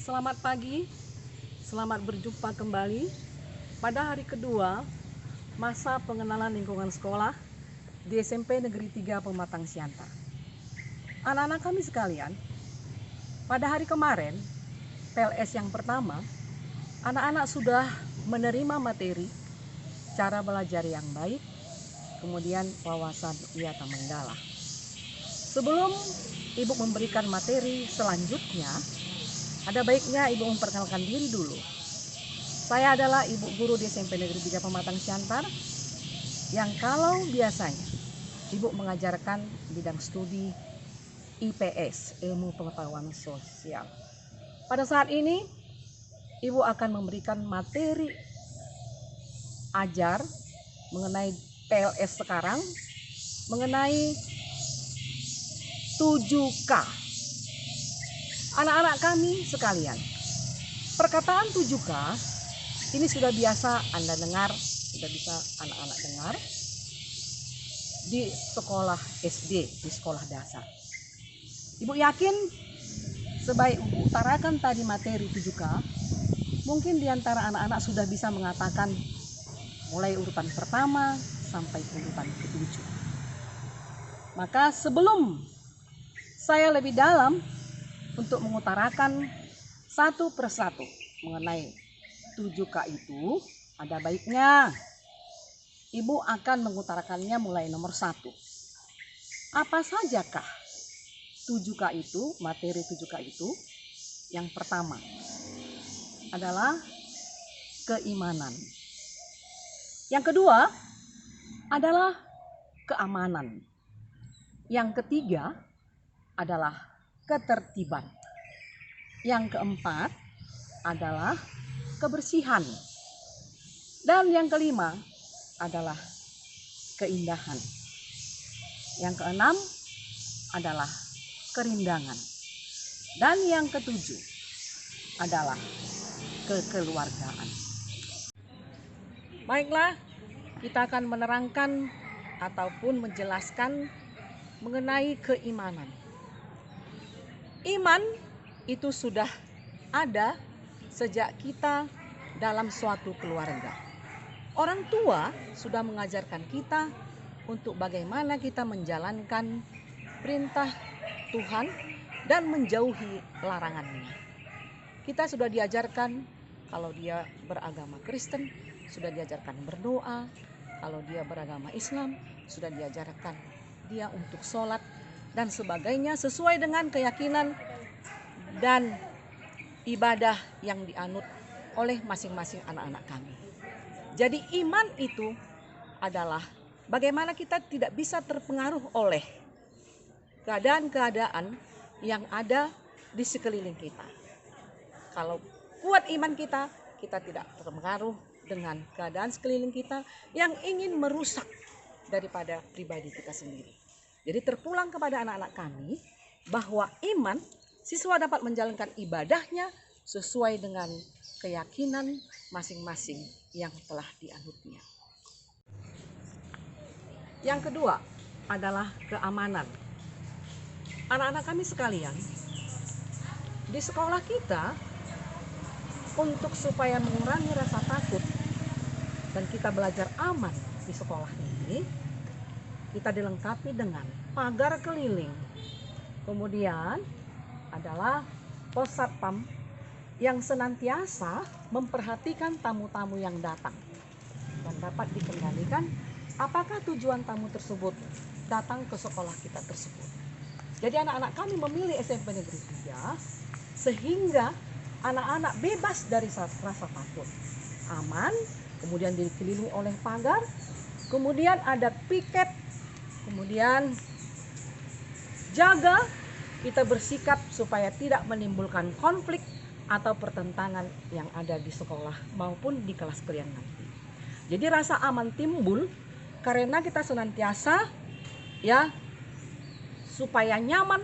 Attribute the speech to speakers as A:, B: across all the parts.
A: Selamat pagi, selamat berjumpa kembali pada hari kedua masa pengenalan lingkungan sekolah di SMP Negeri 3 Pematang Siantar. Anak-anak kami sekalian, pada hari kemarin, PLS yang pertama, anak-anak sudah menerima materi cara belajar yang baik, kemudian wawasan wiyata mendalam. Sebelum Ibu memberikan materi selanjutnya, ada baiknya Ibu memperkenalkan diri dulu. Saya adalah Ibu Guru di SMP Negeri 3 Pematang Siantar, yang kalau biasanya Ibu mengajarkan bidang studi IPS, Ilmu Pengetahuan Sosial. Pada saat ini, Ibu akan memberikan materi ajar mengenai PLS sekarang, mengenai 7K. Anak-anak kami sekalian, perkataan 7K ini sudah biasa Anda dengar, sudah bisa anak-anak dengar di sekolah SD, di sekolah dasar. Ibu yakin sebaik Ibu utarakan tadi materi 7K, mungkin di antara anak-anak sudah bisa mengatakan mulai urutan pertama sampai urutan ketujuh. Maka sebelum saya lebih dalam untuk mengutarakan satu persatu mengenai 7K itu, ada baiknya Ibu akan mengutarakannya mulai nomor 1. Apa sajakah 7K itu, materi 7K itu? Yang pertama adalah keimanan. Yang kedua adalah keamanan. Yang ketiga adalah ketertiban. Yang keempat adalah kebersihan. Dan yang kelima adalah keindahan. Yang keenam adalah kerindangan. Dan yang ketujuh adalah kekeluargaan. Baiklah, kita akan menerangkan ataupun menjelaskan mengenai keimanan. Iman itu sudah ada sejak kita dalam suatu keluarga. Orang tua sudah mengajarkan kita untuk bagaimana kita menjalankan perintah Tuhan dan menjauhi larangannya. Kita sudah diajarkan kalau dia beragama Kristen, sudah diajarkan berdoa. Kalau dia beragama Islam, sudah diajarkan dia untuk sholat dan sebagainya sesuai dengan keyakinan dan ibadah yang dianut oleh masing-masing anak-anak kami. Jadi iman itu adalah bagaimana kita tidak bisa terpengaruh oleh keadaan-keadaan yang ada di sekeliling kita. Kalau kuat iman kita, kita tidak terpengaruh dengan keadaan sekeliling kita yang ingin merusak daripada pribadi kita sendiri. Jadi terpulang kepada anak-anak kami bahwa iman, siswa dapat menjalankan ibadahnya sesuai dengan keyakinan masing-masing yang telah dianutnya. Yang kedua adalah keamanan. Anak-anak kami sekalian, di sekolah kita untuk supaya mengurangi rasa takut dan kita belajar aman di sekolah ini, kita dilengkapi dengan pagar keliling. Kemudian adalah pos satpam yang senantiasa memperhatikan tamu-tamu yang datang dan dapat dikendalikan apakah tujuan tamu tersebut datang ke sekolah kita tersebut. Jadi anak-anak kami memilih SMP Negeri 3 sehingga anak-anak bebas dari rasa takut, aman, kemudian dikelilingi oleh pagar, kemudian ada piket, kemudian jaga, kita bersikap supaya tidak menimbulkan konflik atau pertentangan yang ada di sekolah maupun di kelas kalian nanti. Jadi rasa aman timbul karena kita senantiasa supaya nyaman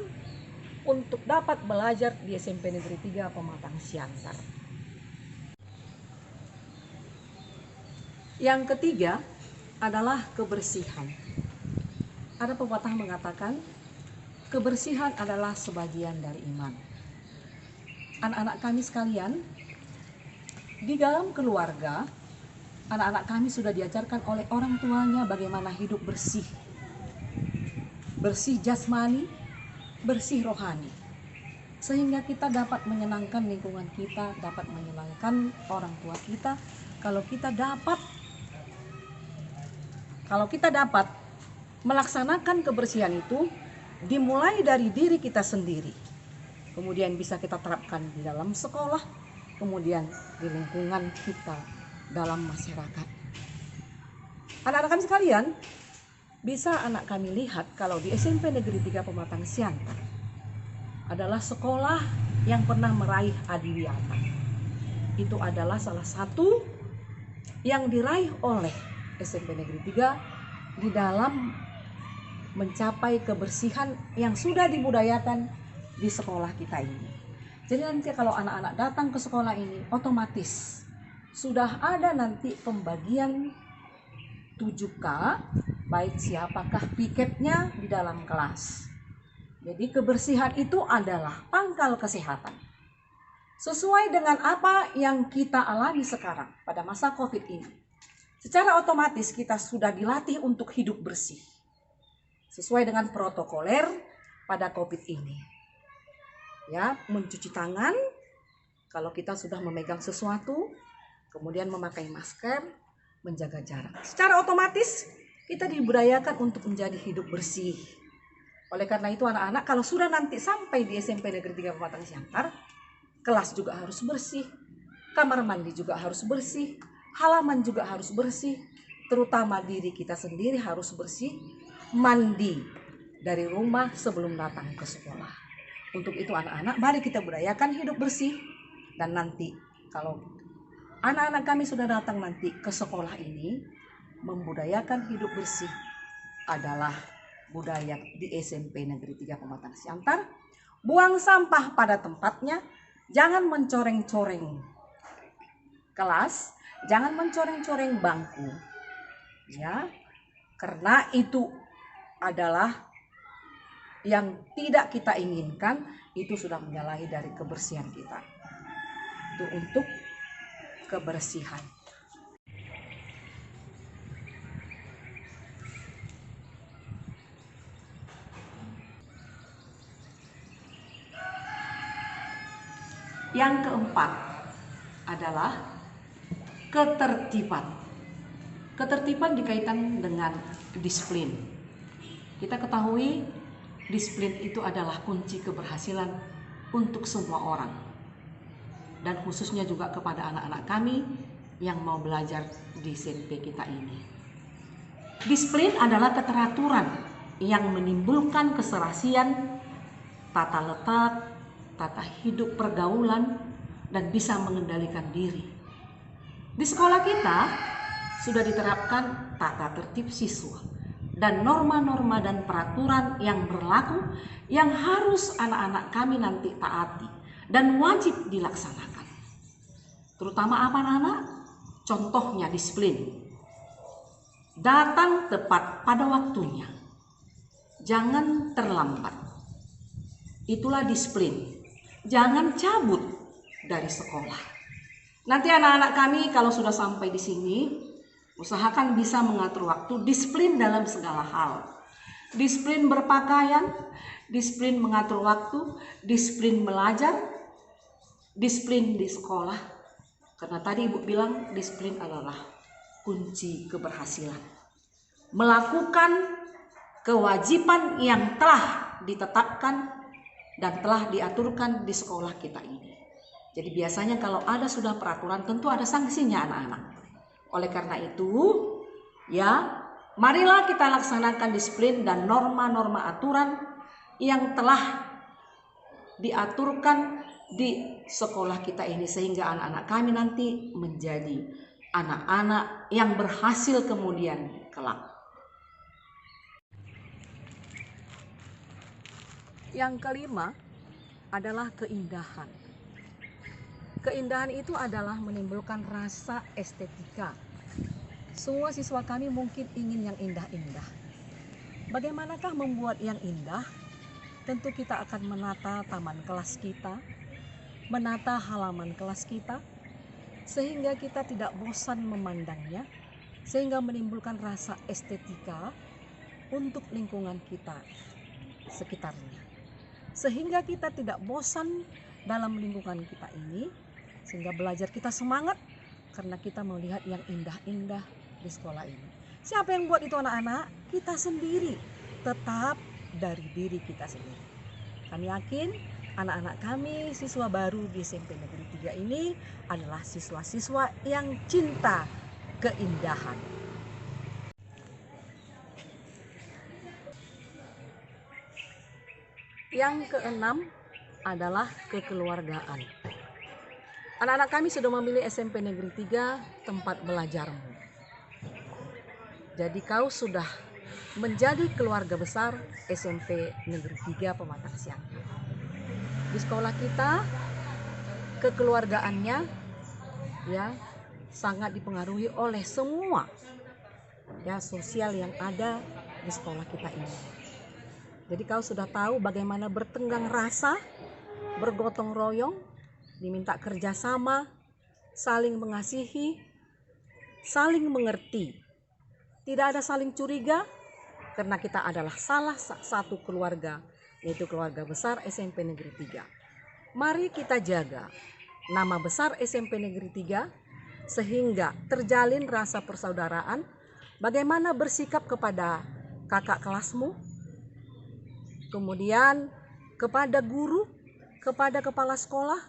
A: untuk dapat belajar di SMP Negeri 3 Pematang Siantar. Yang ketiga adalah kebersihan. Ada pepatah mengatakan kebersihan adalah sebagian dari iman. anak-anak kami sekalian, di dalam keluarga, anak-anak kami sudah diajarkan oleh orang tuanya bagaimana hidup bersih. Bersih jasmani, bersih rohani. Sehingga kita dapat menyenangkan lingkungan kita, dapat menyenangkan orang tua kita kalau kita dapat melaksanakan kebersihan itu dimulai dari diri kita sendiri. Kemudian bisa kita terapkan di dalam sekolah, kemudian di lingkungan kita dalam masyarakat. Anak-anak kami sekalian, bisa anak kami lihat kalau di SMP Negeri 3 Pematang Siantar adalah sekolah yang pernah meraih adiwiyata. Itu adalah salah satu yang diraih oleh SMP Negeri 3 di dalam mencapai kebersihan yang sudah dibudayakan di sekolah kita ini. Jadi nanti kalau anak-anak datang ke sekolah ini, otomatis sudah ada nanti pembagian 7K, baik siapakah piketnya di dalam kelas. Jadi kebersihan itu adalah pangkal kesehatan. Sesuai dengan apa yang kita alami sekarang pada masa COVID ini. Secara otomatis kita sudah dilatih untuk hidup bersih. Sesuai dengan protokoler pada COVID ini. Ya, mencuci tangan kalau kita sudah memegang sesuatu, kemudian memakai masker, menjaga jarak. Secara otomatis kita dibudayakan untuk menjadi hidup bersih. Oleh karena itu anak-anak kalau sudah nanti sampai di SMP Negeri 3 Pematang Siantar, kelas juga harus bersih, kamar mandi juga harus bersih, halaman juga harus bersih, terutama diri kita sendiri harus bersih, mandi dari rumah sebelum datang ke sekolah. Untuk itu anak-anak mari kita budayakan hidup bersih, dan nanti kalau anak-anak kami sudah datang nanti ke sekolah ini, membudayakan hidup bersih adalah budaya di SMP Negeri 3 Pematang Siantar. Buang sampah pada tempatnya, jangan mencoreng-coreng kelas, jangan mencoreng-coreng bangku. Ya, karena itu adalah yang tidak kita inginkan, itu sudah menyalahi dari kebersihan kita. Itu untuk kebersihan. Yang keempat adalah ketertiban. Ketertiban dikaitkan dengan disiplin. Kita ketahui disiplin itu adalah kunci keberhasilan untuk semua orang. Dan khususnya juga kepada anak-anak kami yang mau belajar di SMP kita ini. Disiplin adalah keteraturan yang menimbulkan keserasian, tata letak, tata hidup pergaulan, dan bisa mengendalikan diri. Di sekolah kita sudah diterapkan tata tertib siswa dan norma-norma dan peraturan yang berlaku yang harus anak-anak kami nanti taati dan wajib dilaksanakan. Terutama apa anak-anak? Contohnya disiplin. Datang tepat pada waktunya. Jangan terlambat. Itulah disiplin. Jangan cabut dari sekolah. Nanti anak-anak kami kalau sudah sampai di sini, usahakan bisa mengatur waktu, disiplin dalam segala hal. Disiplin berpakaian, disiplin mengatur waktu, disiplin belajar, disiplin di sekolah. Karena tadi Ibu bilang disiplin adalah kunci keberhasilan. Melakukan kewajiban yang telah ditetapkan dan telah diaturkan di sekolah kita ini. Jadi biasanya kalau ada sudah peraturan tentu ada sanksinya anak-anak. Oleh karena itu, ya, marilah kita laksanakan disiplin dan norma-norma aturan yang telah diaturkan di sekolah kita ini sehingga anak-anak kami nanti menjadi anak-anak yang berhasil kemudian kelak. Yang kelima adalah keindahan. Keindahan itu adalah menimbulkan rasa estetika. Semua siswa kami mungkin ingin yang indah-indah. Bagaimanakah membuat yang indah? Tentu kita akan menata taman kelas kita, menata halaman kelas kita, sehingga kita tidak bosan memandangnya, sehingga menimbulkan rasa estetika untuk lingkungan kita sekitarnya. Sehingga kita tidak bosan dalam lingkungan kita ini, sehingga belajar kita semangat karena kita melihat yang indah-indah di sekolah ini. Siapa yang buat itu anak-anak? Kita sendiri, tetap dari diri kita sendiri. Kami yakin anak-anak kami, siswa baru di SMP Negeri 3 ini adalah siswa-siswa yang cinta keindahan. Yang keenam adalah kekeluargaan. Anak-anak kami sudah memilih SMP Negeri 3 tempat belajarmu. Jadi kau sudah menjadi keluarga besar SMP Negeri 3 Pematang Siantar. Di sekolah kita kekeluargaannya ya sangat dipengaruhi oleh semua ya sosial yang ada di sekolah kita ini. Jadi kau sudah tahu bagaimana bertenggang rasa, bergotong royong, diminta kerjasama, saling mengasihi, saling mengerti. Tidak ada saling curiga karena kita adalah salah satu keluarga, yaitu keluarga besar SMP Negeri 3. Mari kita jaga nama besar SMP Negeri 3 sehingga terjalin rasa persaudaraan, bagaimana bersikap kepada kakak kelasmu, kemudian kepada guru, kepada kepala sekolah,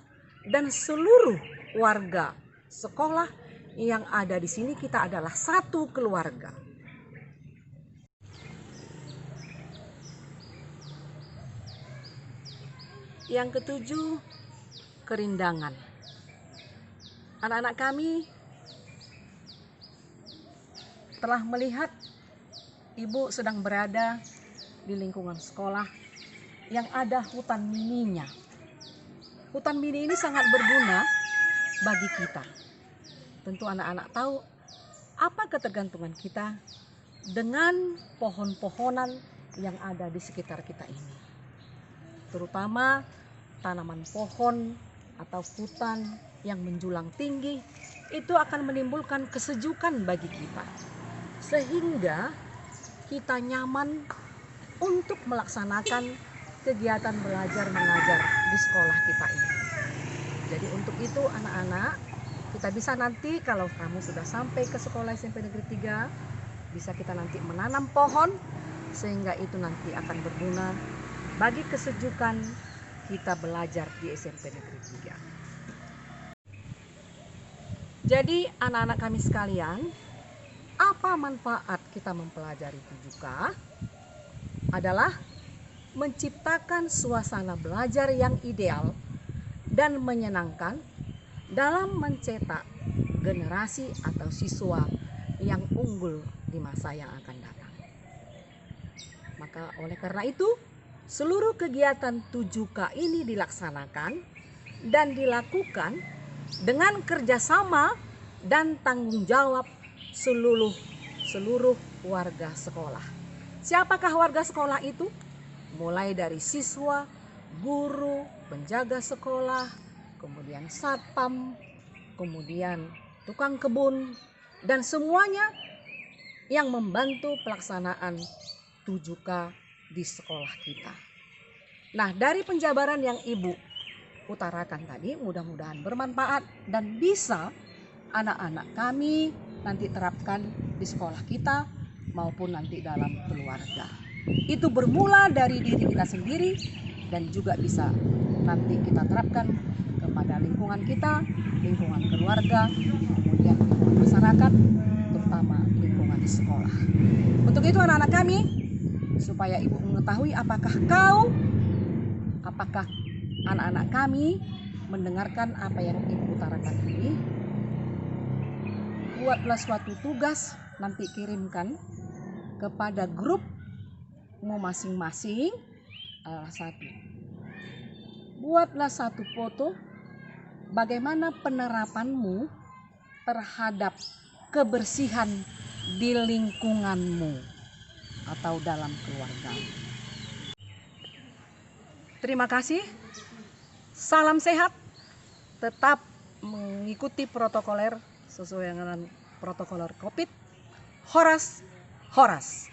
A: dan seluruh warga sekolah yang ada di sini. Kita adalah satu keluarga. Yang ketujuh, kerindangan. Anak-anak kami telah melihat ibu sedang berada di lingkungan sekolah yang ada hutan mininya. Hutan mini ini sangat berguna bagi kita. Tentu anak-anak tahu apa ketergantungan kita dengan pohon-pohonan yang ada di sekitar kita ini. Terutama tanaman pohon atau hutan yang menjulang tinggi itu akan menimbulkan kesejukan bagi kita. Sehingga kita nyaman untuk melaksanakan kegiatan belajar mengajar di sekolah kita ini. Jadi untuk itu anak-anak, kita bisa nanti kalau kamu sudah sampai ke sekolah SMP Negeri 3, bisa kita nanti menanam pohon sehingga itu nanti akan berguna bagi kesejukan kita belajar di SMP Negeri 3. Jadi anak-anak kami sekalian, apa manfaat kita mempelajari 7K? Adalah menciptakan suasana belajar yang ideal dan menyenangkan dalam mencetak generasi atau siswa yang unggul di masa yang akan datang. Maka oleh karena itu, seluruh kegiatan 7K ini dilaksanakan dan dilakukan dengan kerjasama dan tanggung jawab seluruh warga sekolah. Siapakah warga sekolah itu? Mulai dari siswa, guru, penjaga sekolah, kemudian satpam, kemudian tukang kebun, dan semuanya yang membantu pelaksanaan 7K di sekolah kita. Nah, dari penjabaran yang Ibu utarakan tadi mudah-mudahan bermanfaat dan bisa anak-anak kami nanti terapkan di sekolah kita maupun nanti dalam keluarga. Itu bermula dari diri kita sendiri dan juga bisa nanti kita terapkan kepada lingkungan kita, lingkungan keluarga, kemudian lingkungan masyarakat, terutama lingkungan sekolah. Untuk itu anak-anak kami, supaya Ibu mengetahui apakah anak-anak kami mendengarkan apa yang Ibu utarakan ini, buatlah suatu tugas, nanti kirimkan kepada grupmu masing-masing. Buatlah satu foto bagaimana penerapanmu terhadap kebersihan di lingkunganmu atau dalam keluarga. Terima kasih. Salam sehat, tetap mengikuti protokoler sesuai dengan protokoler COVID. Horas, horas.